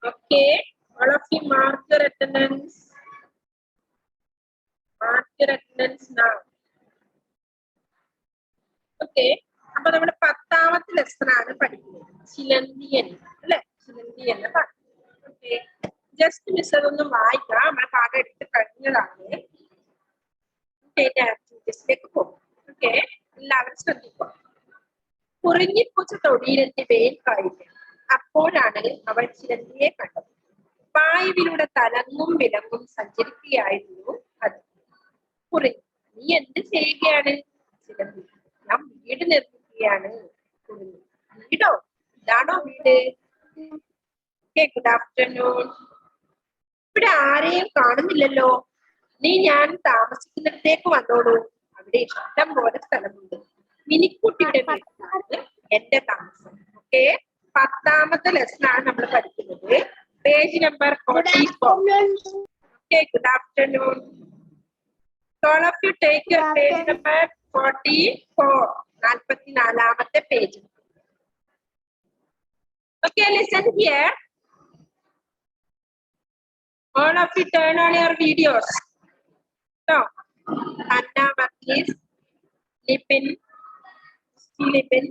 Okay, all of you mark your attendance. Mark your attendance now. Okay, അപ്പൊ നമ്മുടെ 10ാമത്തെ lesson ആണ് പഠിക്കുന്നത്. ചിലന്തിയൻ അല്ലെ? ചിലന്തിയൻ ഓക്കെ, ജസ്റ്റ് മിസ് അതൊന്നും വായിക്കാം. നമ്മുടെ പാഠം എടുത്ത് കഴിഞ്ഞതാണ്. ആക്ടിവിറ്റീസിലേക്ക് പോകും. ഓക്കെ, എല്ലാവരും ശ്രദ്ധിക്കുക. കുറിഞ്ഞിപ്പൂച്ച തൊടിയിലെത്തി വേൽ കായിക്കും. അപ്പോഴാണ് അവൾ ചിലന്തിയെ കണ്ടത്. വായുവിലൂടെ തലങ്ങും വിലങ്ങും സഞ്ചരിക്കുകയായിരുന്നു അത്. കുറിഞ്ഞി, നീ എന്ത് ചെയ്യുകയാണ്? ചിലന്തി, ഞാൻ വീട് നിർമ്മിക്കുകയാണ്. കുറിഞ്ഞി, വീടോ? ഇതാണോ വീട്? Good afternoon. ഇവിടെ ആരെയും കാണുന്നില്ലല്ലോ. നീ ഞാൻ താമസിക്കുന്നിടത്തേക്ക് വന്നോളൂ. അവിടെ ഇഷ്ടം പോലെ സ്ഥലമുണ്ട്. മിനിക്കുട്ടിയുടെ വീട്ടിലാണ് എന്റെ താമസം. ഓക്കെ, 10ാമത്തെ ലെസൺ ആണ് നമ്മൾ പഠിക്കുന്നത്. Page number 44. Okay, good afternoon. All of you take your page number 44. 44ാമത്തെ page. Okay, listen here. All of you turn on your videos. So, Anna, Marquis, Lipin, Lipin.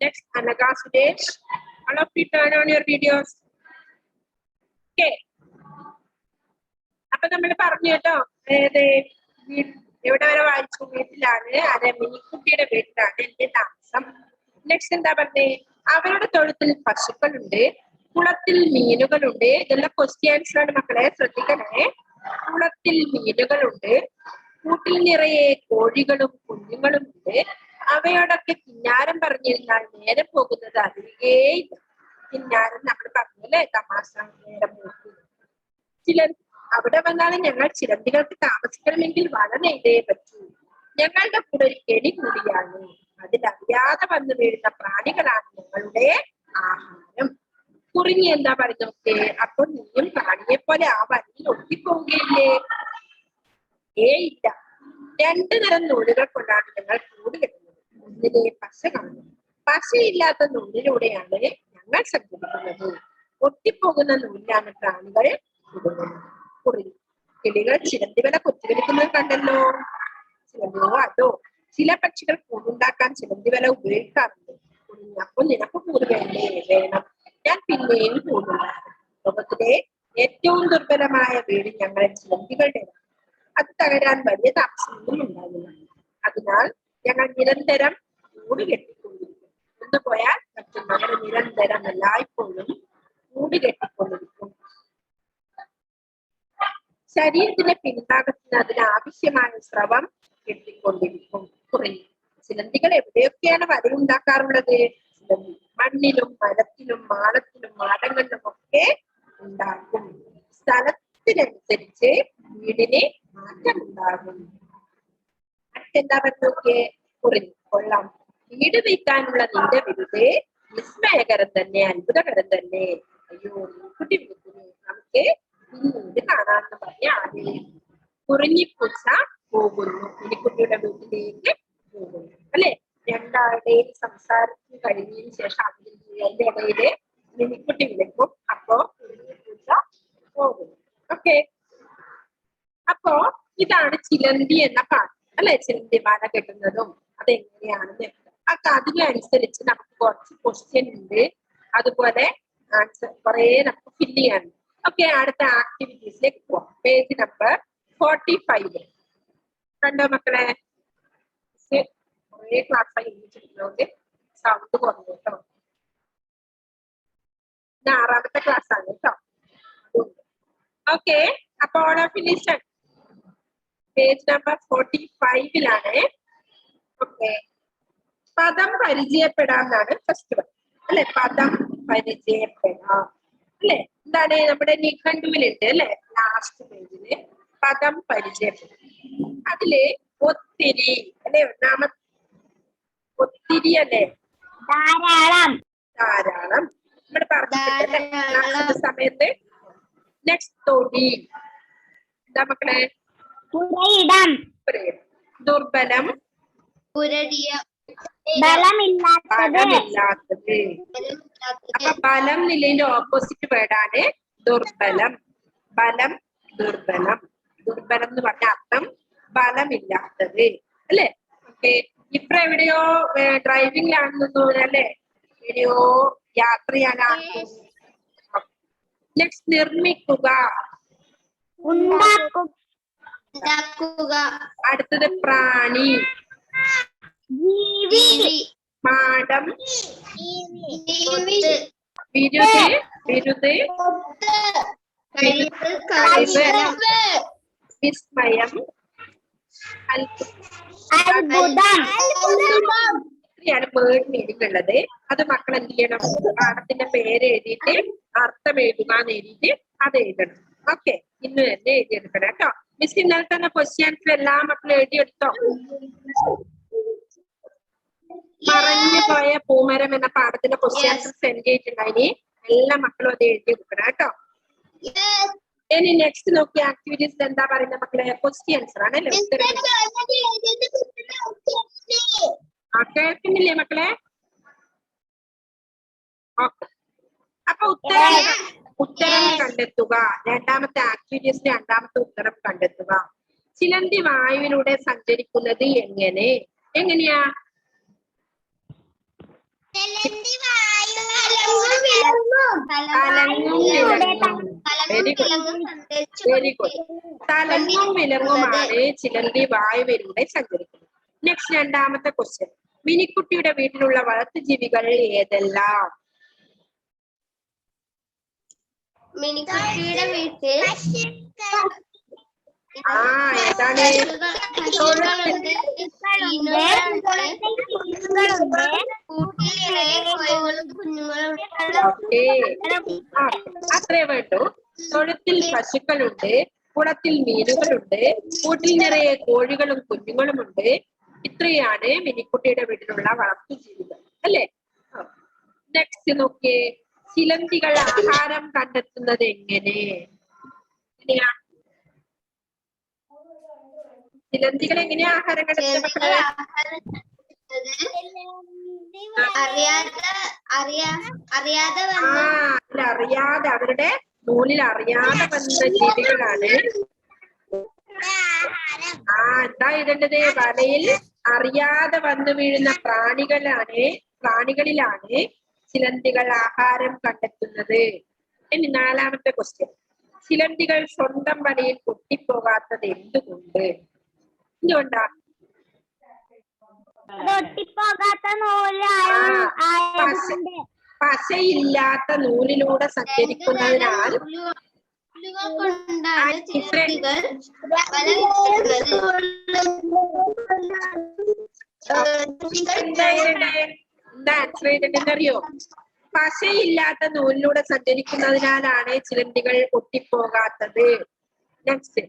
Next, Anaga Sudesh. All of you turn on your videos. Okay. അപ്പൊ നമ്മൾ പറഞ്ഞു കേട്ടോ, എവിടെ വരെ വായിച്ചു? വീട്ടിലാണ്. അതെ, മിനിക്കുട്ടിയുടെ വീട്ടിലാണ് എന്റെ താമസം. നെക്സ്റ്റ് എന്താ പറഞ്ഞേ? അവരുടെ തൊഴുത്തിൽ പശുക്കളുണ്ട്, കുളത്തിൽ മീനുകളുണ്ട്. ഇതെല്ലാം ക്വസ്റ്റ്യൻസ് ആണ് മക്കളെ, ശ്രദ്ധിക്കണേ. കുളത്തിൽ മീനുകളുണ്ട്, കൂട്ടിൽ നിറയെ കോഴികളും കുഞ്ഞുങ്ങളും ഉണ്ട്. അവയോടൊക്കെ കിന്നാരം പറഞ്ഞിരുന്നാൽ നേരം പോകുന്നത് അറിയുകയില്ല. കിന്നാരം നമ്മൾ പറഞ്ഞല്ലേ, തമാശ, നേരം പോകും. അവിടെ വന്നാലും ഞങ്ങൾ ചിലന്തികൾക്ക് താമസിക്കണമെങ്കിൽ വല നെയ്തേ പറ്റൂ. ഞങ്ങളുടെ കൂടെ ഒരു കെണി കൂടിയാണ്. അതിലറിയാതെ വന്നു വീഴുന്ന പ്രാണികളാണ് ഞങ്ങളുടെ ആഹാരം. കുറിഞ്ഞി എന്താ പറയുന്നൊക്കെ? അപ്പൊ നീയും പ്രാണിയെ പോലെ ആ വലയിൽ ഒട്ടിപ്പോവുകയില്ലേ? ഇല്ല. 2 തരം നൂലുകൾ കൊണ്ടാണ് ഞങ്ങൾ കൂട് കെട്ടുന്നത്. ഒന്നിലെ പശ കാണുന്നു. പശയില്ലാത്ത നൂലിലൂടെയാണ് ഞങ്ങൾ സഞ്ചരിക്കുന്നത്. ഒട്ടിപ്പോകുന്ന നൂലിലാണ് പ്രാണികൾ ഇടുന്നത്. കുറിഞ്ഞി, കിളികൾ ചിലന്തിവല കൊത്തിവലിക്കുന്നത് കണ്ടല്ലോ. ചിലന്തിയോ അതോ? ചില പക്ഷികൾ കൂടുണ്ടാക്കാൻ ചിലന്തിവല ഉപയോഗിക്കാറുണ്ട്. കുറിഞ്ഞി, അപ്പൊ നിനക്ക് കൂട് വേണ്ടേ? വേണം. ഞാൻ പിന്നെയും കൂടുണ്ടാക്കും. ലോകത്തിലെ ഏറ്റവും ദുർബലമായ വീട് ഞങ്ങളെ ചിലന്തികളുടേതാണ്. അത് തകരാൻ വലിയ താമസമൊന്നും ഉണ്ടാകില്ല. അതിനാൽ ഞങ്ങൾ നിരന്തരം കൂട് കെട്ടിക്കൊണ്ടിരിക്കും. ഒന്ന് പോയാൽ മറ്റൊന്നങ്ങനെ നിരന്തരം എല്ലായ്പ്പോഴും കൂട് കെട്ടിക്കൊണ്ടിരിക്കും. ശരീരത്തിന്റെ പിൻഭാഗത്തിന് അതിനാവശ്യമായ സ്രവം കെട്ടിക്കൊണ്ടിരിക്കും. കുറിഞ്ഞി, ചിലന്തികൾ എവിടെയൊക്കെയാണ് വലയുണ്ടാക്കാറുള്ളത്? ചിലന്തി മണ്ണിലും മരത്തിലും മാളത്തിലും മാടങ്ങളിലും ഒക്കെ ഉണ്ടാക്കും. സ്ഥലത്തിനനുസരിച്ച് വീടിന് മാറ്റമുണ്ടാകും. മറ്റെന്താ പറഞ്ഞോക്കെ? കുറിഞ്ഞി, കൊള്ളാം. വീട് വയ്ക്കാനുള്ള നിന്റെ വിരുത് വിസ്മയകരം തന്നെ, അത്ഭുതകരം തന്നെ. അയ്യോ, കുട്ടി വിളിക്കുന്നു, നമുക്ക് പിന്നീട് കാണാമെന്ന് പറഞ്ഞ ആദ്യം കുറിഞ്ഞിപ്പൂച്ച പോകുന്നു. മിനിക്കുട്ടിയുടെ വീട്ടിലേക്ക് പോകുന്നു അല്ലെ? രണ്ടാളുടെയും സംസാരത്തിന് കഴിഞ്ഞതിന് ശേഷം അതിന്റെ ഇടയില് മിനിക്കുട്ടി വിളിക്കും. അപ്പോ കുറിഞ്ഞിപ്പൂച്ച പോകുന്നു. ഓക്കെ, അപ്പോ ഇതാണ് ചിലന്തി എന്ന പാട്ട് അല്ലെ? ചിലന്തി വല കെട്ടുന്നതും അതെങ്ങനെയാണെന്ന് അതിനനുസരിച്ച് നമുക്ക് കുറച്ച് ക്വസ്റ്റ്യൻ ഉണ്ട്. അതുപോലെ ആൻസർ കുറെ നമുക്ക് ഫില്ല് ചെയ്യാനുണ്ട്. ഓക്കെ, അടുത്ത ആക്ടിവിറ്റീസിലേക്ക് പോവാം. പേജ് നമ്പർ 45 കണ്ടോ മക്കളെ? കുറെ ക്ലാസ് ആയിട്ട് സൗണ്ട് കുറഞ്ഞു കേട്ടോ. ഇത് 6ാമത്തെ ക്ലാസ് ആണ് കേട്ടോ. ഓക്കെ, അപ്പൊ all of listen. Page number 45ലാണ്. ഓക്കെ, പദം പരിചയപ്പെടാന്നാണ് ഫസ്റ്റ് വൺ അല്ലെ? പദം പരിചയപ്പെടാം അല്ലെ? എന്താണ് നമ്മുടെ നിഘണ്ടുവിലുണ്ട് അല്ലെ? ലാസ്റ്റ് പേജില് പദം പരിചയപ്പെടാം. അതില് ഒത്തിരി അല്ലെ? ഒന്നാമത്തെ ഒത്തിരി അല്ലെ? ധാരാളം. ധാരാളം നമ്മൾ പറഞ്ഞ സമയത്ത്. നെക്സ്റ്റ് തൊടി. എന്താ മക്കളെ? പുരയിടം. ദുർബലം. ബലമില്ലാത്തത്. അപ്പൊ ബലം എന്നുള്ളതിന്റെ ഓപ്പോസിറ്റ് വേർഡാണ് ദുർബലം. ബലം, ദുർബലം. ദുർബലം എന്ന് പറഞ്ഞ അർത്ഥം ബലമില്ലാത്തത് അല്ലെ. ഓക്കെ, ഇപ്പൊ എവിടെയോ ഡ്രൈവിംഗിലാണെന്ന് തോന്നുന്നു അല്ലെ, എവിടെയോ യാത്ര ചെയ്യാനാണ്. നെക്സ്റ്റ് നിർമ്മിക്കുക, ഉണ്ടാക്കുക, അടുത്തത് പ്രാണി, ജീവി, മാടം, വിരുത്, വിരുത്, വിസ്മയം, അത്ഭുതം, ഇത്രയാണ് വേർഡ് മീനിങ് ഉള്ളത്. അത് മക്കൾ എന്ത് ചെയ്യണം, പാഠത്തിന്റെ പേര് എഴുതിയിട്ട് അർത്ഥം എഴുതുക എന്ന് എഴുതിയിട്ട് അത് എഴുതണം. ഓക്കെ, ഇന്ന് തന്നെ എഴുതിയെടുക്കണം കേട്ടോ. മിസ് ഇന്നലെ തന്നെ ക്വസ്റ്റ്യൻസ് എല്ലാ മക്കളും എഴുതിയെടുത്തോ? മറഞ്ഞു പോയ പൂമരം എന്ന പാഠത്തിന്റെ ക്വസ്റ്റ്യൻസ് സെൻഡ് ചെയ്തിട്ടുണ്ടായി. എല്ലാ മക്കളും അത് എഴുതിയെടുക്കണം കേട്ടോ. ഇനി നെക്സ്റ്റ് നോക്കിയ ആക്ടിവിറ്റീസ് എന്താ പറയുന്ന മക്കളെ? ക്വസ്റ്റ്യൻസ് ആണല്ലേ, ഉത്തരം. കേൾക്കുന്നില്ലേ മക്കളെ? ഓക്കെ, അപ്പൊ ഉത്തരം കണ്ടെത്തുക. രണ്ടാമത്തെ ആക്ടിവിറ്റീസിന്റെ രണ്ടാമത്തെ ഉത്തരം കണ്ടെത്തുക. ചിലന്തി വായുവിലൂടെ സഞ്ചരിക്കുന്നത് എങ്ങനെ? എങ്ങനെയാ? Very good. തലങ്ങും വിലങ്ങുമാണ് ചിലന്തി വായുവിലൂടെ സഞ്ചരിക്കുന്നത്. നെക്സ്റ്റ് രണ്ടാമത്തെ ക്വസ്റ്റ്യൻ, മിനിക്കുട്ടിയുടെ വീട്ടിലുള്ള വളർത്തു ജീവികൾ ഏതെല്ലാം? മിനിക്കുട്ടിയുടെ വീട്ടിൽ ഏതാണ്? ഓക്കെ, അത്രേ വേണ്ടു. തൊഴുത്തിൽ പശുക്കളുണ്ട്, കുളത്തിൽ മീനുകളുണ്ട്, കൂട്ടിൽ നിറയെ കോഴികളും കുഞ്ഞുങ്ങളുമുണ്ട്. ഇത്രയാണ് മിനിക്കുട്ടിയുടെ വീട്ടിലുള്ള വളർത്തു ജീവികൾ അല്ലെ. നെക്സ്റ്റ് നോക്കിയേ, ചിലന്തികൾ ആഹാരം കണ്ടെത്തുന്നത് എങ്ങനെ? എങ്ങനെയാ ചിലന്തികൾ എങ്ങനെയാ ആഹാരം കണ്ടെത്തുന്നത്? അറിയാതെ അവരുടെ നൂലിൽ അറിയാതെ വന്ന ജീവികളാണ്. എന്താ ഇടേണ്ടത്? വലയിൽ അറിയാതെ വന്നു വീഴുന്ന പ്രാണികളിലാണ് ചിലന്തികൾ ആഹാരം കണ്ടെത്തുന്നത്. ഇനി നാലാമത്തെ ക്വസ്റ്റ്യൻ, ചിലന്തികൾ സ്വന്തം വലയിൽ പൊട്ടിപ്പോകാത്തത് എന്തുകൊണ്ട്? എന്തുകൊണ്ടാ? പശയില്ലാത്ത നൂലിലൂടെ സഞ്ചരിക്കുന്നതിനാൽ അറിയോ? പശയില്ലാത്ത നൂലിലൂടെ സഞ്ചരിക്കുന്നതിനാലാണ് ചിലന്തികൾ പൊട്ടിപ്പോകാത്തത്. നെക്സ്റ്റ്,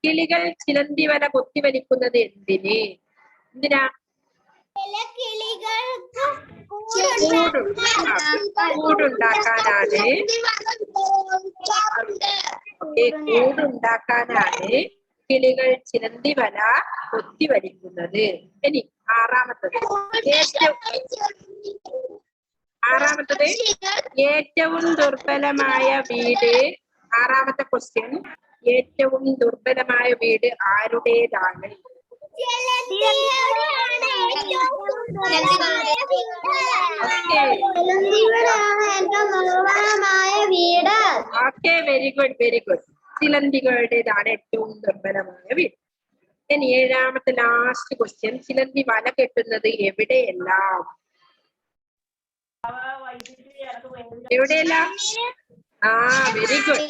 കിളികൾ ചിലന്തി വല കൊത്തിവലിക്കുന്നത് എന്തിന്? എന്തിനാ? കൂടുണ്ടാക്കാനാണ്. കൂടുണ്ടാക്കാനാണ് കിളികൾ ചിലന്തി വല കൊത്തിവലിക്കുന്നത്. ഇനി ആറാമത്തത്, ഏറ്റവും ദുർബലമായ വീട്. ആറാമത്തെ ക്വസ്റ്റ്യൻ, ഏറ്റവും ദുർബലമായ വീട് ആരുടേതാണ്? Okay, very good, very good. ചിലന്തികളുടേതാണ് ഏറ്റവും ദുർബലമായ വീട്. ഇനി ഏഴാമത്തെ ലാസ്റ്റ് ക്വസ്റ്റ്യൻ, ചിലന്തി വല കെട്ടുന്നത് എവിടെയെല്ലാം? എവിടെയെല്ലാം? Very good.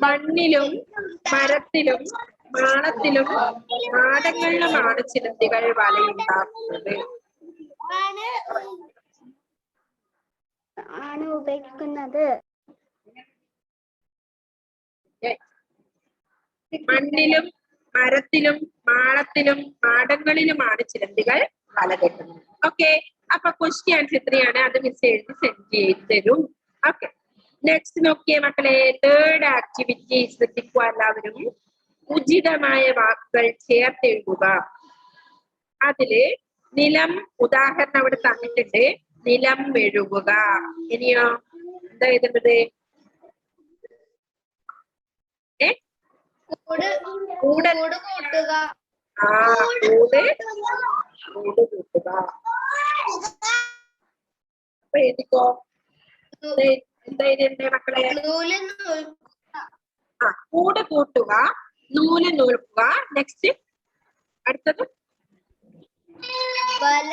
മണ്ണിലും മരത്തിലും മാളത്തിലും മാടങ്ങളിലുമാണ് ചിലന്തികൾ വലയുണ്ടാക്കുന്നത്. ഉപയോഗിക്കുന്നത് മണ്ണിലും മരത്തിലും മാളത്തിലും മാടങ്ങളിലുമാണ് ചിലന്തികൾ വല കെട്ടുന്നത്. ഓക്കെ, അപ്പൊ ക്വസ്റ്റ്യൻസ് എത്രയാണ്? അത് മിസ് എഴുതി സെൻഡ് ചെയ്ത് തരും. ഓക്കെ, നെക്സ്റ്റ് നോക്കിയേ മക്കളെ, തേർഡ് ആക്ടിവിറ്റി ശ്രദ്ധിക്കുക എല്ലാവരും. ഉചിതമായ വാക്കുകൾ ചേർത്തെഴുതുക. അതില് നിലം ഉദാഹരണം അവിടെ തന്നിട്ടുണ്ട്. നിലം മെഴുകുക. ഇനിയോ എന്താ എഴുതേണ്ടത്? കൂട് കൂട് കൂട്ടുക. കൂട് കൂട്ടുക. അപ്പൊ എഴുതിക്കോ. എന്താ എഴുതണ്ടേ മക്കളെ? കൂട് കൂട്ടുക, നൂല് നൂൽക്കുക. നെക്സ്റ്റ് അടുത്തത് വല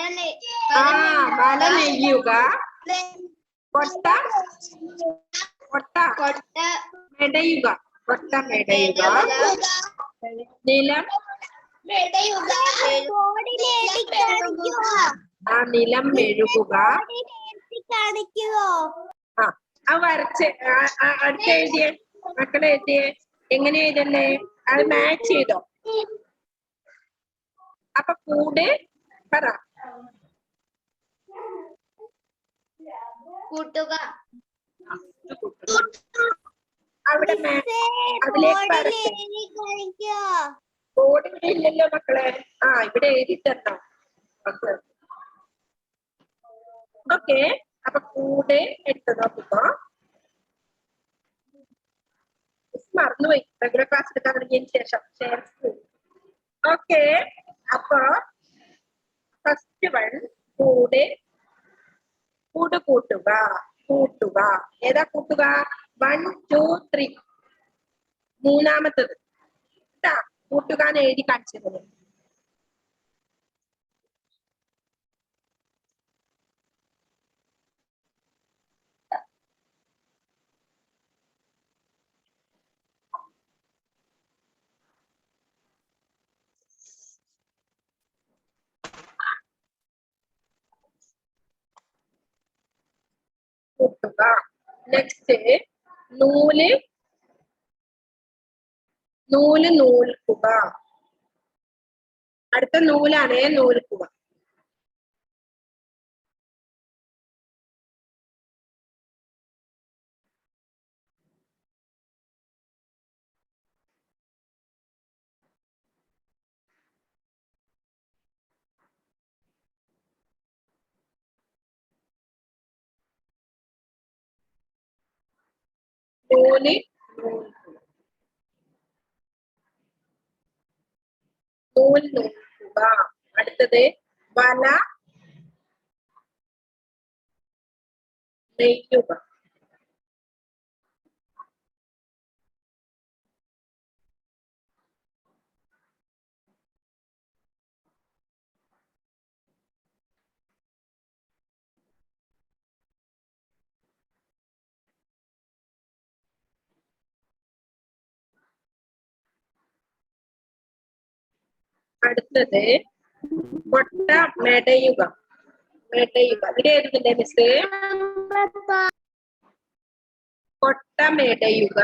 നെയ്യുക, കൊട്ട മെടയുക. കൊട്ട മെടയുക. നിലം നിലം മെഴുകുക. വരച്ച് അടുത്ത് എഴുതിയേ മക്കളെ, എഴുതിയേ. എങ്ങനെ എഴുതണ്ടേ? അത് മാച്ച് ചെയ്തോ? അപ്പൊ കൂട് പറ. കൂട്ടുക. അവിടെ അതിലേക്ക് വരട്ടെ. ബോർഡ് ഇവിടെ ഇല്ലല്ലോ മക്കളെ. ഇവിടെ എഴുതിത്തന്നോ? ഓക്കെ. അപ്പൊ കൂട് എടുത്ത് നോക്കിക്കോ. മറന്നുപോയി റെഗുലർ ക്ലാസ് എടുക്കാൻ തുടങ്ങിയതിന് ശേഷം. ഓക്കെ. അപ്പൊ ഫസ്റ്റ് വൺ കൂട് കൂട്ടുക. ഏതാ കൂട്ടുക? 1 2 3. മൂന്നാമത്തത് കൂട്ടുക എന്ന് എഴുതി കാണിച്ചത്. കൂട്ടുക. നെക്സ്റ്റ് നൂല് നൂൽക്കുക. അടുത്ത നൂലാണ് നൂൽക്കുക. നൂല് നൂൽക്കുക. അടുത്തത് വല നെയ്യുക. അടുത്തത് കൊട്ട മെടയുക. ഇവിടെ എഴുതുന്നില്ലേ മിസ്? കൊട്ട മെടയുക.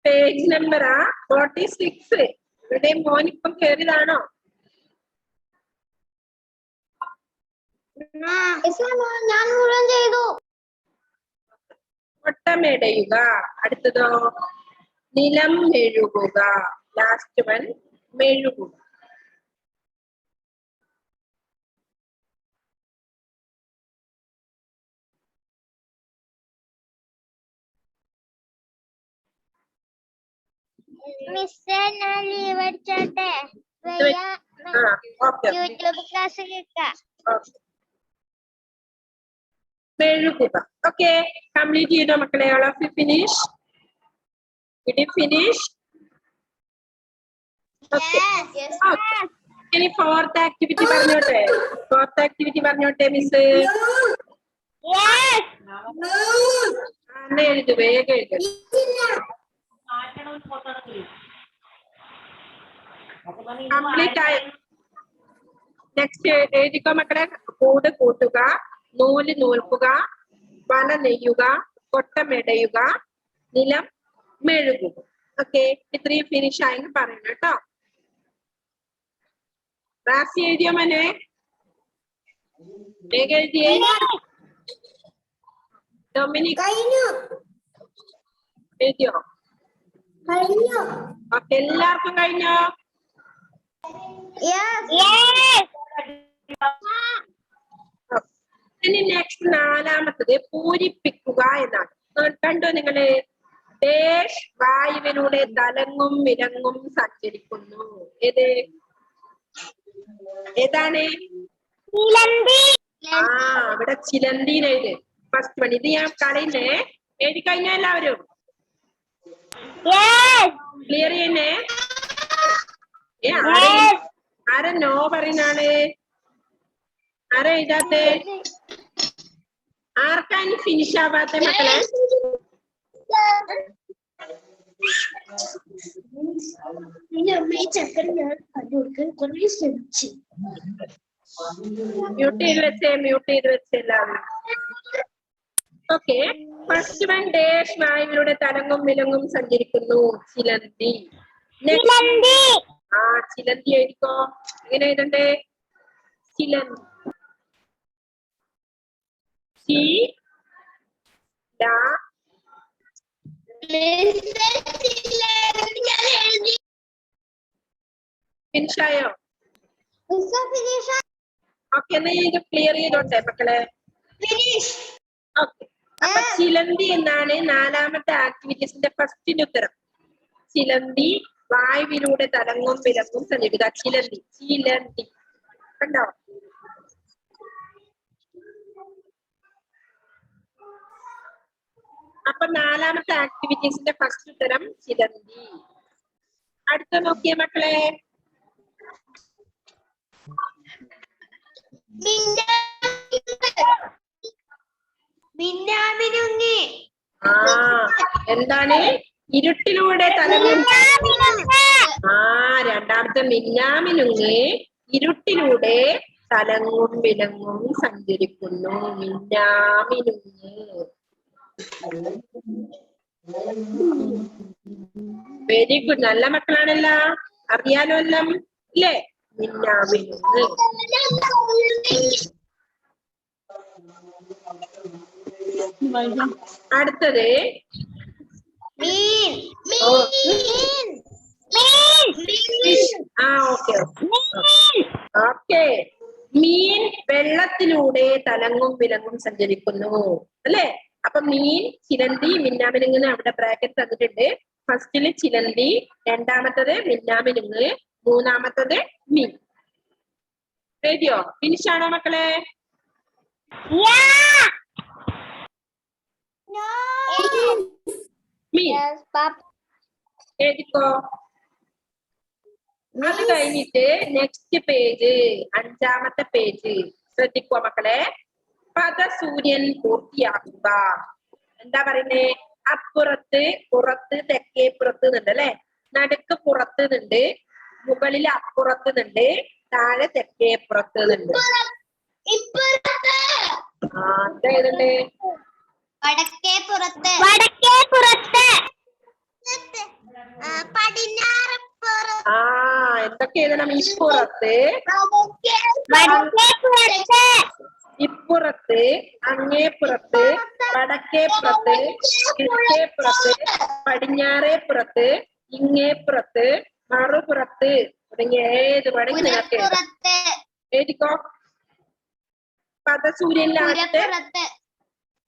പേജ് നമ്പറാ 46. ഇവിടെ മോനിപ്പം കയറിയതാണോ? ഞാൻ മുഴുവൻ ചെയ്തു. കൊട്ട മെടയുക. അടുത്തതോ നിലം മെഴുകുക. Last one മെഴുകുക. മിസ്സേ, ഞാൻ ലീവ് അടിച്ചോട്ടെ? യൂട്യൂബ് ക്ലാസ് കേൾക്കാം. മെഴുകുക. ഓക്കെ, കംപ്ലീറ്റ് ചെയ്തോ മക്കളെ? All of you finish? ഇനി ഫോർത്ത് ആക്ടിവിറ്റി പറഞ്ഞോട്ടെ മിസ്? എഴുതു, വേഗം എഴുതു. കംപ്ലീറ്റ് ആയി. നെക്സ്റ്റ് എഴുതിക്കോ മക്കളെ. കൂട് കൂട്ടുക, നൂല് നൂൽക്കുക, വല നെയ്യുക, കൊട്ട മെടയുക, നിലം മെഴുകുക. ഓക്കെ, ഇത്രയും ഫിനിഷ് ആയെന്ന് പറയണം കേട്ടോ. റാസി എഴുതിയോ മോനെ? വേഗം എഴുതിയേ. ഡൊമിനിക് എഴുതിയോ? ഓക്കെ, എല്ലാവർക്കും കഴിഞ്ഞോ? ഇനി നെക്സ്റ്റ് നാലാമത്തത് പൂരിപ്പിക്കുക എന്നാണ്. കണ്ടോ നിങ്ങള്? ഡേഷ് വായുവിലൂടെ തലങ്ങും വിലങ്ങും സഞ്ചരിക്കുന്നു. ഏതാണ്? ഇവിടെ ചിലന്തിന്ന് എഴുത്. First one. ഇത് ഞാൻ കളയുന്നേ. എഴുതി കഴിഞ്ഞ എല്ലാവരും ക്ലിയർ ചെയ്യുന്നേ. ആരാ നോ പറയുന്നാണ്? ആരാ എഴുതാത്തെ? ആർക്കാണ് ഫിനിഷ് ആവാത്ത മക്കളെ? മ്യൂട്ട് ചെയ്ത് വെച്ചേ എല്ലാവരും. ഓക്കെ, ഫസ്റ്റ് വൺ ഡേഷ് വായുവിലൂടെ തലങ്ങും വിലങ്ങും സഞ്ചരിക്കുന്നു. ചിലന്തി. ചിലന്തി എഴുതിക്കോ. എങ്ങനെ എഴുതണ്ടേ? ചിലന്തി. ഫിനിഷായോ? ഓക്കെ, എന്നാ ഇത് ക്ലിയർ ചെയ്തോട്ടെ മക്കളെ. ഓക്കെ, അപ്പൊ ചിലന്തി എന്നാണ് നാലാമത്തെ ആക്ടിവിറ്റീസിന്റെ ഫസ്റ്റിന്റെ ഉത്തരം. ചിലന്തി വായുവിലൂടെ തലങ്ങും വിലങ്ങും സഞ്ചരിക്കുക. ചിലന്തി കണ്ടോ? അപ്പൊ നാലാമത്തെ ആക്ടിവിറ്റീസിന്റെ ഫസ്റ്റ് ഉത്തരം ചിലന്തി. അടുത്ത നോക്കിയ മക്കളെ. എന്താണ്? ഇരുട്ടിലൂടെ തലങ്ങും. രണ്ടാമത്തെ മിന്നാമിനുങ്ങ് ഇരുട്ടിലൂടെ തലങ്ങും വിലങ്ങും സഞ്ചരിക്കുന്നു. മിന്നാമിനുങ്ങ്. വെരി ഗുഡ്, നല്ല മക്കളാണല്ല, അറിയാലോ എല്ലാം ഇല്ലേ? മിന്നാമിനുങ്ങ്. അടുത്തത് ഓക്കെ. മീൻ വെള്ളത്തിലൂടെ തലങ്ങും വിലങ്ങും സഞ്ചരിക്കുന്നു അല്ലേ? അപ്പൊ മീൻ, ചിലന്തി, മിന്നാമിനുങ്ങ് അവിടെ ബ്രാക്കറ്റ് തന്നിട്ടുണ്ട്. ഫസ്റ്റില് ചിലന്തി, രണ്ടാമത്തത് മിന്നാമിനുങ്ങ്, മൂന്നാമത്തത് മീൻ. എഴുതിയോ? ഫിനിഷ് ആണോ മക്കളെ? എഴുതിക്കോ. അത് കഴിഞ്ഞിട്ട് നെക്സ്റ്റ് പേജ്, അഞ്ചാമത്തെ പേജ് ശ്രദ്ധിക്കോ മക്കളെ. പദസൂര്യൻ പൂർത്തിയാക്കുക. എന്താ പറയുന്നേ? അപ്പുറത്ത്, പുറത്ത്, തെക്കേ പുറത്ത് എന്നുണ്ട് അല്ലെ? നടുക്ക് പുറത്ത് എന്നുണ്ട്, മുകളിൽ അപ്പുറത്ത് എന്നുണ്ട്, താഴെ തെക്കേ പുറത്ത് എന്നുണ്ട്. എന്താ എഴുതണ്ടേ? വടക്കേ പുറത്ത്, എന്തൊക്കെ എഴുതണം? ഇപ്പുറത്ത്, ഇപ്പുറത്ത്, അങ്ങേപ്പുറത്ത്, വടക്കേപ്പുറത്ത്, കിഴക്കേപ്പുറത്ത്, പടിഞ്ഞാറേപ്പുറത്ത്, ഇങ്ങേപ്പുറത്ത്, മറുപുറത്ത് തുടങ്ങിയ ഏത് വേണമെങ്കിൽ നിങ്ങൾക്ക് എഴുതിക്കോ. പദസൂര്യനിലാകട്ടെ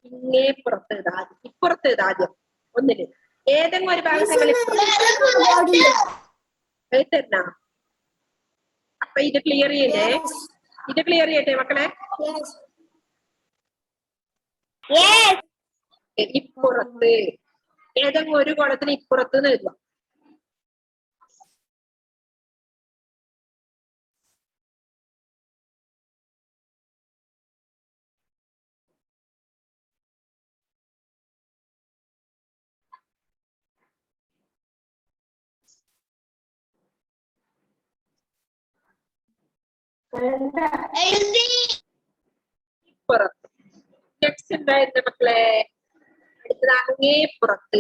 ഇങ്ങേപ്പുറത്ത് ആദ്യം, ഇപ്പുറത്ത് ആദ്യം ഒന്നില് ഏതെങ്കിലും ഒരു ഭാഗങ്ങൾ എഴുതരുന്ന. അപ്പൊ ഇത് ക്ലിയർ ചെയ്യണ്ടേ? ഇത് ക്ലിയർ ചെയ്യട്ടെ മക്കളെ. ഇപ്പുറത്ത് ഏതെങ്കിലും ഒരു കോളത്തിന് ഇപ്പുറത്ത് എഴുതാം. ഇപ്പുറത്ത്. നെക്സ്റ്റ് എന്തായിരുന്നു മക്കളെ? അടുത്തത് അങ്ങേപ്പുറത്ത്.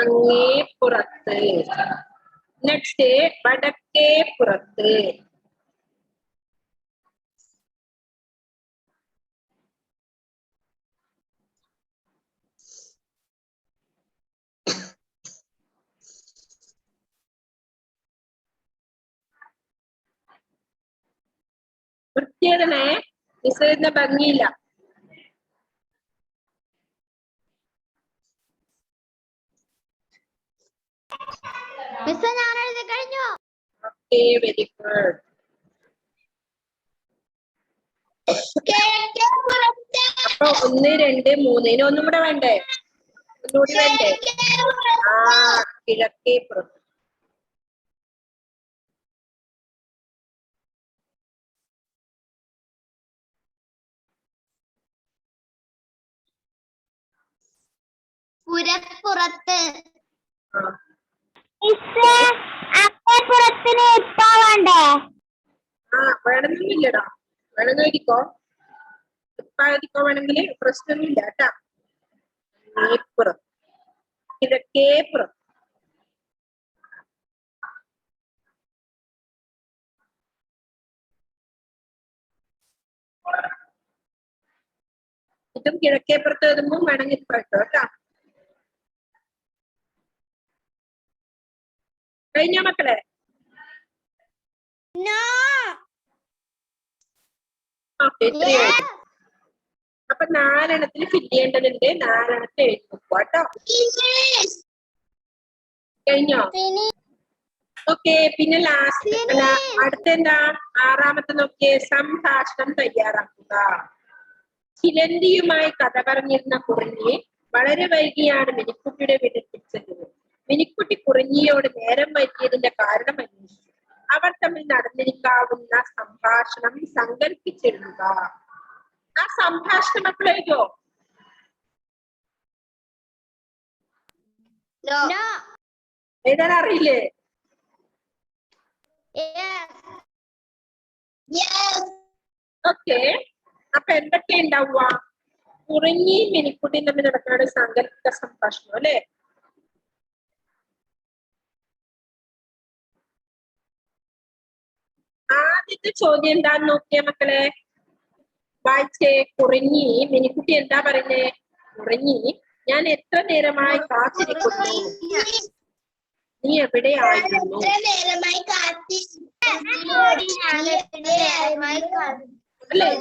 അങ്ങേ പുറത്ത്. നെക്സ്റ്റ് വടക്കേ പുറത്ത്. വൃത്തിയെഴുതണേ, മിസ് എഴുതുന്ന ഭംഗിയില്ല. മിസ് ഞാൻ എഴുതി കഴിഞ്ഞു. Okay, very good. അപ്പൊ 1, 2, 3 ഇനി ഒന്നും കൂടെ വേണ്ടേ? ഒന്നുകൂടി വേണ്ടേ? ആ, കിഴക്കേ പുറത്ത്. പുരപ്പുറത്ത്. ആ, അപ്പുറത്തിന് ഇപ്പൊ വേണ്ടേ? വേണമെന്നില്ലടാ, വേണമെന്ന് എഴുതിക്കോ. ഇപ്പൊ എഴുതിക്കോ വേണമെങ്കിൽ പ്രശ്നമൊന്നുമില്ല കേട്ടാ. പുറത്ത്, കിഴക്കേ പുറത്ത്. ഇതും കിഴക്കേ പുറത്ത് എഴുതുമ്പോൾ വേണമെങ്കിൽ ഇപ്പൊ ഇട്ടോ കേട്ടാ. കഴിഞ്ഞ മക്കളെ? ഓക്കെ, ഇത്രയും. അപ്പൊ 4 എണ്ണത്തിൽ ഫില്ല് ചെയ്യേണ്ടതുണ്ട്. 4 എണ്ണത്തിൽ എഴുതി വെക്കുക കേട്ടോ. കഴിഞ്ഞോ? ഓക്കെ, പിന്നെ ലാസ്റ്റ് അല്ല, അടുത്തെന്താ? 6ാമത്തെ നോക്കിയേ, സംഭാഷണം തയ്യാറാക്കുക. ചിലന്തിയുമായി കഥ പറഞ്ഞിരുന്ന കുറിഞ്ഞി വളരെ വൈകിയാണ് മിനിക്കുട്ടിയുടെ വീട്ടിലെത്തിച്ചത്. മിനിക്കുട്ടി കുറിഞ്ഞിയോട് നേരം വൈകിയതിന്റെ കാരണം അന്വേഷിച്ചു. അവർ തമ്മിൽ നടന്നിരിക്കാവുന്ന സംഭാഷണം സങ്കല്പിച്ചെഴുതുക. ആ സംഭാഷണം മക്കൾ എഴുതോ? എഴുതാൻ അറിയില്ലേ? ഓക്കെ, അപ്പൊ എന്തൊക്കെ ഉണ്ടാവുക? കുറിഞ്ഞിയും മിനിക്കുട്ടിയും തമ്മിൽ നടക്കുന്ന സാങ്കല്പിക സംഭാഷണം അല്ലെ? ആദ്യത്തെ ചോദ്യം എന്താന്ന് നോക്കിയേ മക്കളെ, വായിച്ചേ. കുറിഞ്ഞി മിനിക്കുട്ടി എന്താ പറയുന്നേ? കുറിഞ്ഞി, ഞാൻ എത്ര നേരമായി കാത്തിരിക്കുന്നു, നീ എവിടെയായിരുന്നു? അല്ലേ?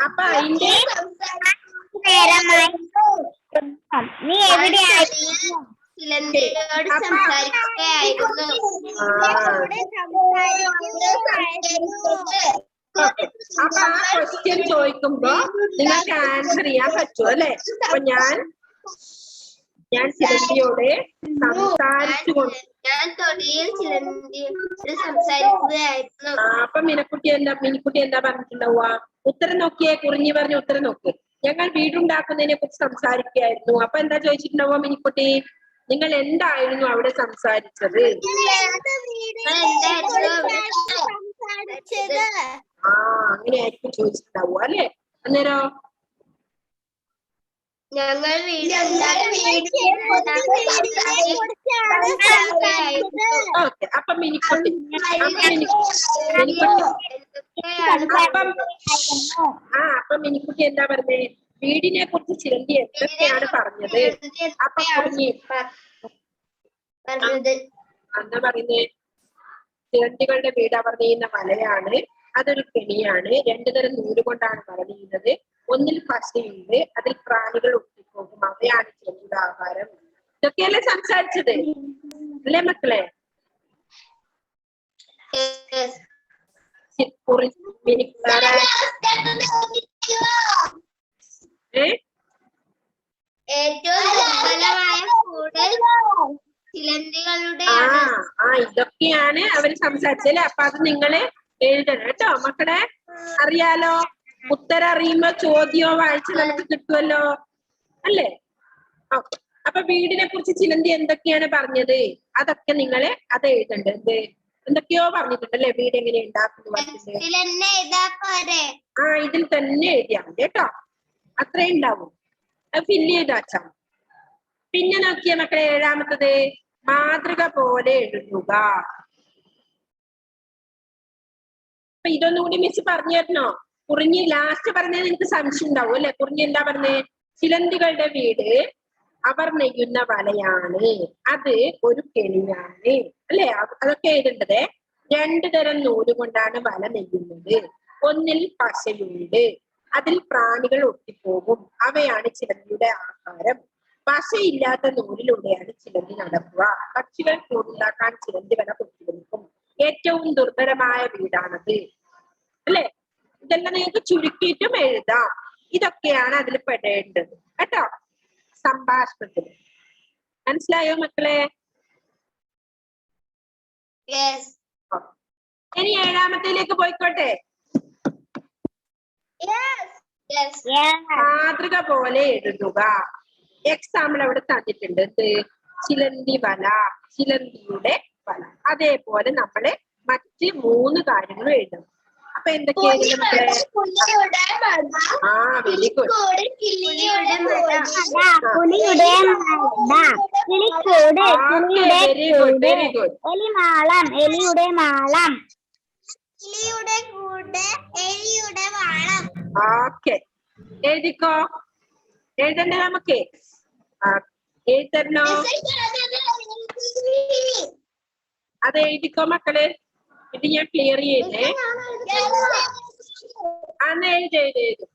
അപ്പൊ അതിന്റെ നീ എവിടെയായിരുന്നു? ചിലന്തിയോട് സംസാരിക്കുകയായിരുന്നു. അപ്പൊ ആ ക്വസ്റ്റ്യൻ ചോദിക്കുമ്പോ നിങ്ങൾക്ക് ആൻസർ ചെയ്യാൻ പറ്റും അല്ലെ? അപ്പൊ ഞാൻ ചിലന്തിയോട് സംസാരിച്ചുകൊണ്ട്, ഞാൻ തൊടിയിൽ ചിലന്തിയോട് സംസാരിക്കുകയായിരുന്നു. അപ്പൊ മിനിക്കുട്ടി എന്താ പറഞ്ഞിട്ടുണ്ടാവുക? ഉത്തരം നോക്കിയേ. കുറിഞ്ഞി പറഞ്ഞ ഉത്തരം നോക്ക്. ഞങ്ങൾ വീടുണ്ടാക്കുന്നതിനെ കുറിച്ച് സംസാരിക്കുകയായിരുന്നു. അപ്പൊ എന്താ ചോദിച്ചിട്ടുണ്ടാവുക മിനിക്കുട്ടി? നിങ്ങൾ എന്തായിരുന്നു അവിടെ സംസാരിച്ചത്? അങ്ങനെ ആയിരിക്കും ചോദിച്ചിട്ടുണ്ടാവുക അല്ലെ? അന്നേരോ ഞങ്ങൾ ഓക്കെ. അപ്പൊ മിനിക്കുട്ടി അപ്പൊ മിനിക്കുട്ടി എന്താ പറഞ്ഞേ? വീടിനെ കുറിച്ച് ചിലന്തി എന്തൊക്കെയാണ് പറഞ്ഞത്? അപ്പൊ കുറിഞ്ഞി എന്താ പറയുന്നേ? ചിലന്തികളുടെ വീട് അവർ നെയ്യുന്ന വലയാണ്, അതൊരു കെണിയാണ്, 2 തരം നൂല് കൊണ്ടാണ് വല നെയ്യുന്നത്, ഒന്നിൽ പശയുണ്ട്, അതിൽ പ്രാണികൾ ഒട്ടിപ്പോകും, അവയാണ് ചിലന്തിയുടെ ആഹാരം. ഇതൊക്കെയല്ലേ സംസാരിച്ചത് അല്ലേ മക്കളെ? ഏറ്റവും ദുർബലമായ കൂട് ചിലന്തികളുടെ. ഇതൊക്കെയാണ് അവര് സംസാരിച്ചല്ലേ? അപ്പൊ അത് നിങ്ങള് എഴുതണം കേട്ടോ മക്കളെ. അറിയാലോ, ഉത്തരം അറിയുമ്പോ ചോദ്യമോ വായിച്ച് നമുക്ക് കിട്ടുമല്ലോ അല്ലേ? അപ്പൊ വീടിനെ കുറിച്ച് ചിലന്തി എന്തൊക്കെയാണ് പറഞ്ഞത് അതൊക്കെ നിങ്ങള് അത് എഴുതണ്ടത്. എന്തൊക്കെയോ പറഞ്ഞിട്ടുണ്ടല്ലേ വീട് എങ്ങനെ ഉണ്ടാക്കുന്നു പറഞ്ഞിട്ടുണ്ട്. ഇതിൽ തന്നെ എഴുതിയാൽ മതി കേട്ടോ. അത്രേ ഉണ്ടാവും. അത് ഫില്ല് ചെയ്താച്ചാ. പിന്നെ നോക്കിയ മക്കളെ ഏഴാമത്തത് മാതൃക പോലെ എഴുതുക. അപ്പൊ ഇതൊന്നും കൂടി മിസ് പറഞ്ഞു തരണോ? കുറിഞ്ഞി ലാസ്റ്റ് പറഞ്ഞത് നിങ്ങൾക്ക് സംശയം ഉണ്ടാവും അല്ലെ? കുറിഞ്ഞി എന്താ പറഞ്ഞേ? ചിലന്തികളുടെ വീട് അവർ നെയ്യുന്ന വലയാണ്, അത് ഒരു കെണിയാണ് അല്ലെ? അതൊക്കെ എഴുതേണ്ടത്. 2 തരം നൂല് കൊണ്ടാണ് വല നെയ്യുന്നത്. ഒന്നിൽ പശയുണ്ട്, അതിൽ പ്രാണികൾ ഒട്ടിപ്പോകും, അവയാണ് ചിലന്തിയുടെ ആഹാരം. പശയില്ലാത്ത നൂലിലൂടെയാണ് ചിലന്തി നടക്കുക. പക്ഷികൾ കൂടുണ്ടാക്കാൻ ചിലന്തി വല കൊത്തിവെക്കും. ഏറ്റവും ദുർബലമായ വീടാണത് അല്ലെ? ഇതെല്ലാം നിങ്ങൾക്ക് ചുരുക്കിയിട്ടും എഴുതാം. ഇതൊക്കെയാണ് അതിൽ പെടേണ്ടത് കേട്ടോ സംഭാഷണത്തിൽ. മനസ്സിലായോ മക്കളെ? ഇനി ഏഴാമത്തേലേക്ക് പോയിക്കോട്ടെ. മാതൃക പോലെ എഴുതുക. എക്സാമ്പിൾ അവിടെ തന്നിട്ടുണ്ട്. എന്ത്? ചിലന്തി വല, ചിലന്തിയുടെ വല. അതേപോലെ നമ്മള് മറ്റ് 3 കാര്യങ്ങളും എഴുതണം. അപ്പൊ എന്തൊക്കെയാണ് മക്കളെ? ആ very good. Very good very good. എലിമാളം, എലിയുടെ മാളം. എലിയുടെ കൂട്, എലിയുടെ മാളം. ഓക്കെ എഴുതിക്കോ. എഴുതണ്ടേ നമുക്ക്? എഴുതരണോ? അത് എഴുതിക്കോ മക്കള്. ഇത് ഞാൻ ക്ലിയർ ചെയ്യുന്നേ. അന്ന് എഴുതി എഴുതി എഴുതും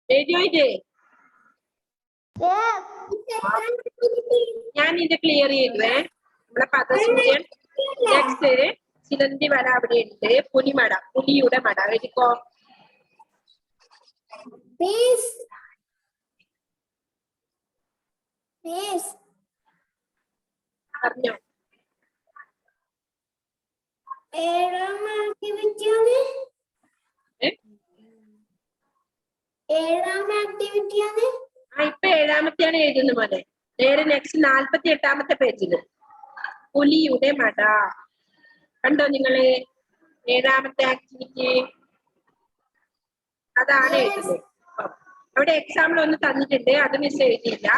എഴുതും എഴുതിയോ? ഇത് ഞാൻ ഇത് ക്ലിയർ ചെയ്യുവേ. നമ്മളെ പദസൂര്യൻ. നെക്സ്റ്റ് ചിലന്തി വല അവിടെ ഉണ്ട്. പുലിമട, പുലിയുടെ മട. എഴുതിക്കോ. പറഞ്ഞോ. ഇപ്പൊ ഏഴാമത്തെയാണ് എഴുതുന്നത് പോലെ. നേരെ നെക്സ്റ്റ് 48ാമത്തെ പേജില് പുലിയുടെ മട. കണ്ടോ നിങ്ങള്? 7ാമത്തെ ആക്ടിവിറ്റി അതാണ് എഴുതുന്നത്. അവിടെ എക്സാമ്പിൾ ഒന്ന് തന്നിട്ടുണ്ട്, അത് മിസ് എഴുതിയില്ല.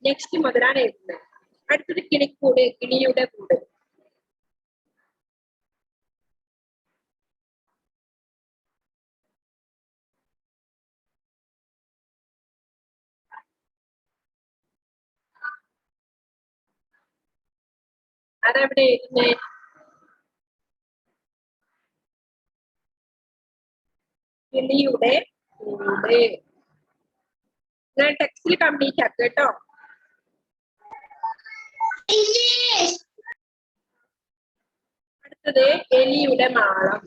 നെക്സ്റ്റ് മുതലാണ് എഴുതുന്നത്. അടുത്തത് കിളിക്കൂട്, കിളിയുടെ കൂട്. അതെവിടെ എഴുതുന്നത്? കിളിയുടെ കൂട്. ഞാൻ ടെക്സ്റ്റിൽ കംപ്ലീറ്റ് ആക്കുക കേട്ടോ. അടുത്തത് എലിയുടെ മാളം.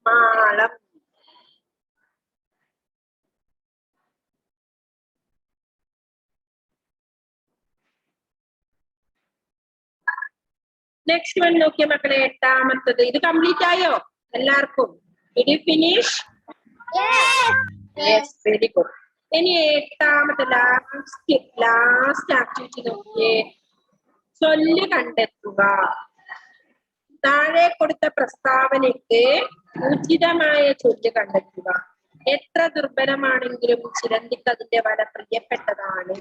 മാളം. നെക്സ്റ്റ് വൺ നോക്കിയ മക്കളെ, 8ാമത്തത്. ഇത് കംപ്ലീറ്റ് ആയോ എല്ലാവർക്കും? Did you finish? Yes, very good. ഇനി 8ാമത്തെ ലാസ്റ്റ് ആക്ടിവിറ്റി നോക്കിയേ. ചൊല്ല് കണ്ടെത്തുക. താഴെ കൊടുത്ത പ്രസ്താവനയ്ക്ക് ഉചിതമായ ചൊല്ല് കണ്ടെത്തുക. എത്ര ദുർബലമാണെങ്കിലും ചിലന്തിക്ക് അതിന്റെ വല പ്രിയപ്പെട്ടതാണ്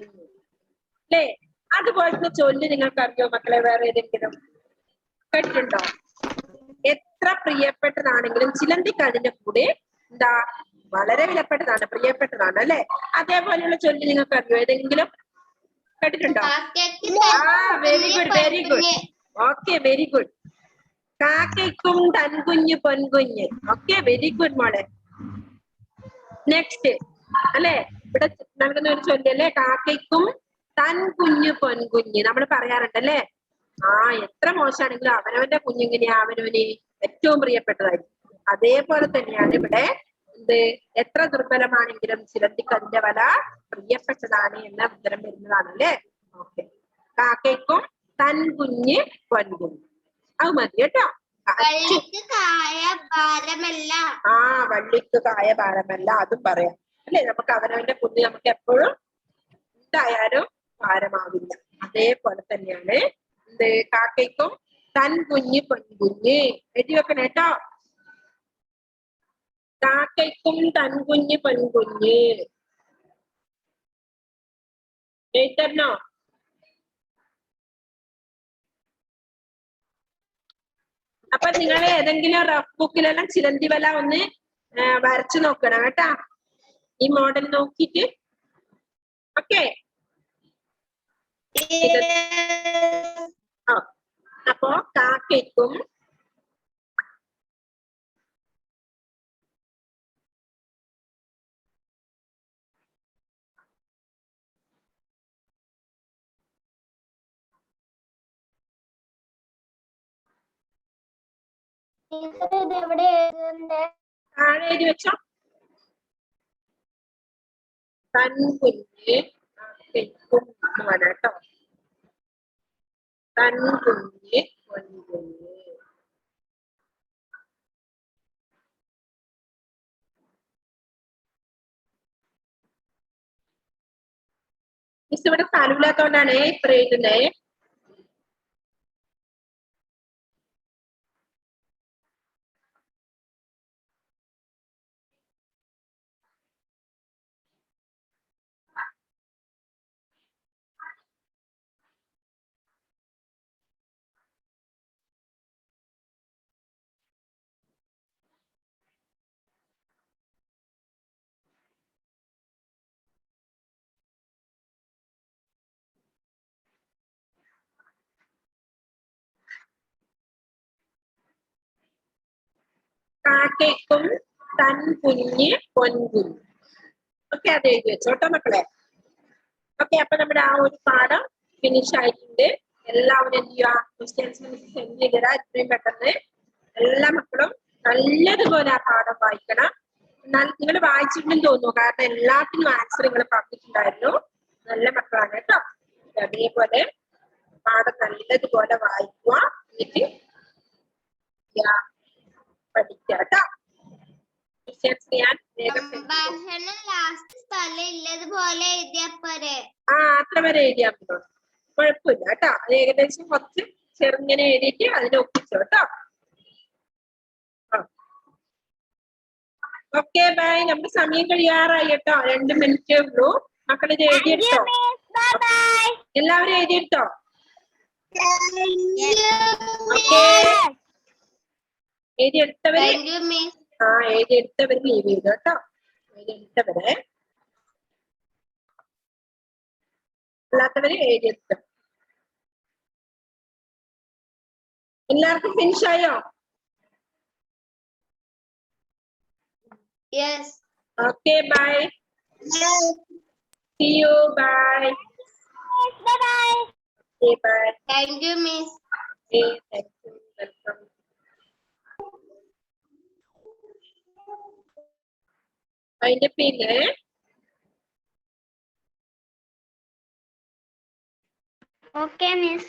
അല്ലേ? അതുപോലത്തെ ചൊല്ല് നിങ്ങൾക്ക് അറിയോ മക്കളെ? വേറെ ഏതെങ്കിലും കേട്ടിട്ടുണ്ടോ? എത്ര പ്രിയപ്പെട്ടതാണെങ്കിലും ചിലന്തിക്ക് അതിന്റെ കൂടെ എന്താ? വളരെ വിലപ്പെട്ടതാണ്, പ്രിയപ്പെട്ടതാണ് അല്ലെ? അതേപോലെയുള്ള ചൊല്ല് നിങ്ങൾക്ക് അറിയോ? ഏതെങ്കിലും കേട്ടിട്ടുണ്ടോ? Very good very good. Okay very good. കാക്കയ്ക്കും തൻകുഞ്ഞ് പൊൻകുഞ്ഞ്. ഓക്കെ വെരി ഗുഡ് മോളെ. നെക്സ്റ്റ് അല്ലെ, ഇവിടെ നൽകുന്ന ഒരു ചൊല്ലല്ലേ, കാക്കയ്ക്കും തൻകുഞ്ഞ് പൊൻകുഞ്ഞ്. നമ്മൾ പറയാറുണ്ടല്ലേ? എത്ര മോശമാണെങ്കിലും അവനവന്റെ കുഞ്ഞിങ്ങനെയാ അവനവന് ഏറ്റവും പ്രിയപ്പെട്ടതായിരിക്കും. അതേപോലെ തന്നെയാണ് ഇവിടെ എന്ത്? എത്ര ദുർബലമാണെങ്കിലും ചിലന്തിക്ക് അതിന്റെ വല പ്രിയപ്പെട്ടതാണ് എന്ന ഉത്തരം വരുന്നതാണ് അല്ലേ? ഓക്കെ. കാക്കയ്ക്കും തൻകുഞ്ഞ് പൊൻകുഞ്ഞ്. അത് മതി കേട്ടോ. വള്ളിക്ക് കായ ഭാരമല്ല. ആ വള്ളിക്ക് കായ ഭാരമല്ല, അതും പറയാം അല്ലെ. നമുക്ക് അവനവന്റെ കുഞ്ഞ് നമുക്ക് എപ്പോഴും എന്തായാലും ഭാരമാവില്ല. അതേപോലെ തന്നെയാണ് എന്ത് കാക്കയ്ക്കും തൻ കുഞ്ഞ് പെൺകുഞ്ഞ്. എഴുതി വെക്കണം കേട്ടോ. കാക്കയ്ക്കും തൻ കുഞ്ഞ് പെൺകുഞ്ഞ് എഴുതരണോ? അപ്പൊ നിങ്ങൾ ഏതെങ്കിലും റഫ് ബുക്കിലെല്ലാം ചിലന്തി വല ഒന്ന് വരച്ചു നോക്കണം കേട്ടാ, ഈ മോഡൽ നോക്കിയിട്ട്. ഓക്കെ. അപ്പോ കാക്കയ്ക്കും താഴെ എഴുതി വെച്ചോ. തൻ കുഞ്ഞ് കാക്കയ്ക്കും കേട്ടോ. തൻ കുഞ്ഞ് പെൺകുഞ്ഞ്. മിസ് ഇവിടെ സ്ഥലമില്ലാത്തോണ്ടാണ് ഇത്ര എഴുതുന്നത്. കാക്കയ്ക്കും തൻ കുഞ്ഞ് പൊൻകുഞ്ഞ്. ഓക്കെ, അത് എഴുതി വെച്ചോട്ടോ മക്കളെ. ഓക്കെ, അപ്പൊ നമ്മുടെ ആ ഒരു പാഠം ഫിനിഷ് ആയിട്ടുണ്ട്. എല്ലാവരും എന്ത് ചെയ്യുക, ക്വസ്റ്റ്യൻസ് സെൻഡ് ചെയ്തിടാ എത്രയും പെട്ടെന്ന്. എല്ലാ മക്കളും നല്ലതുപോലെ ആ പാഠം വായിക്കണം. എന്നാൽ നിങ്ങൾ വായിച്ചിട്ടുണ്ടെന്ന് തോന്നുന്നു, കാരണം എല്ലാത്തിനും ആൻസർ നിങ്ങൾ പറഞ്ഞിട്ടുണ്ടായിരുന്നു. നല്ല മക്കളാണ് കേട്ടോ. അതേപോലെ പാഠം നല്ലതുപോലെ വായിക്കുക, എന്നിട്ട് പഠിക്കുക കേട്ടോ. ക്വസ്റ്റ്യൻസ് ഞാൻ വേഗം അത്ര വരെ എഴുതിയാൽ മതി, കുഴപ്പമില്ല കേട്ടോ. അത് ഏകദേശം കുറച്ച് ചെറുങ്ങനെ എഴുതിയിട്ട് അതിനെ ഒപ്പിച്ചോ കേട്ടോ. Okay, bye. നമ്മുടെ സമയം കഴിയാറായി കേട്ടോ. 2 മിനിറ്റേ ഉള്ളൂ. മക്കൾ ഇത് എഴുതിയെടുത്തോ? എല്ലാവരും എഴുതിയെടുത്തോ? ഓക്കെ, എഴുതിയെടുത്തവര് എഴുതിയെടുത്തവര് ലീവ് ചെയ്തു കേട്ടോ. എഴുതിയെടുത്തവരെ അല്ലാത്തവര് എഴുതിയെടുത്തു. എല്ലാവർക്കും ഫിനിഷ് ആയോ? Yes. Okay, bye. See you. Bye. Bye. Okay, bye. Thank you, Miss. Okay, thank you. Welcome. അതിന്റെ പിന്നെ Okay, Miss.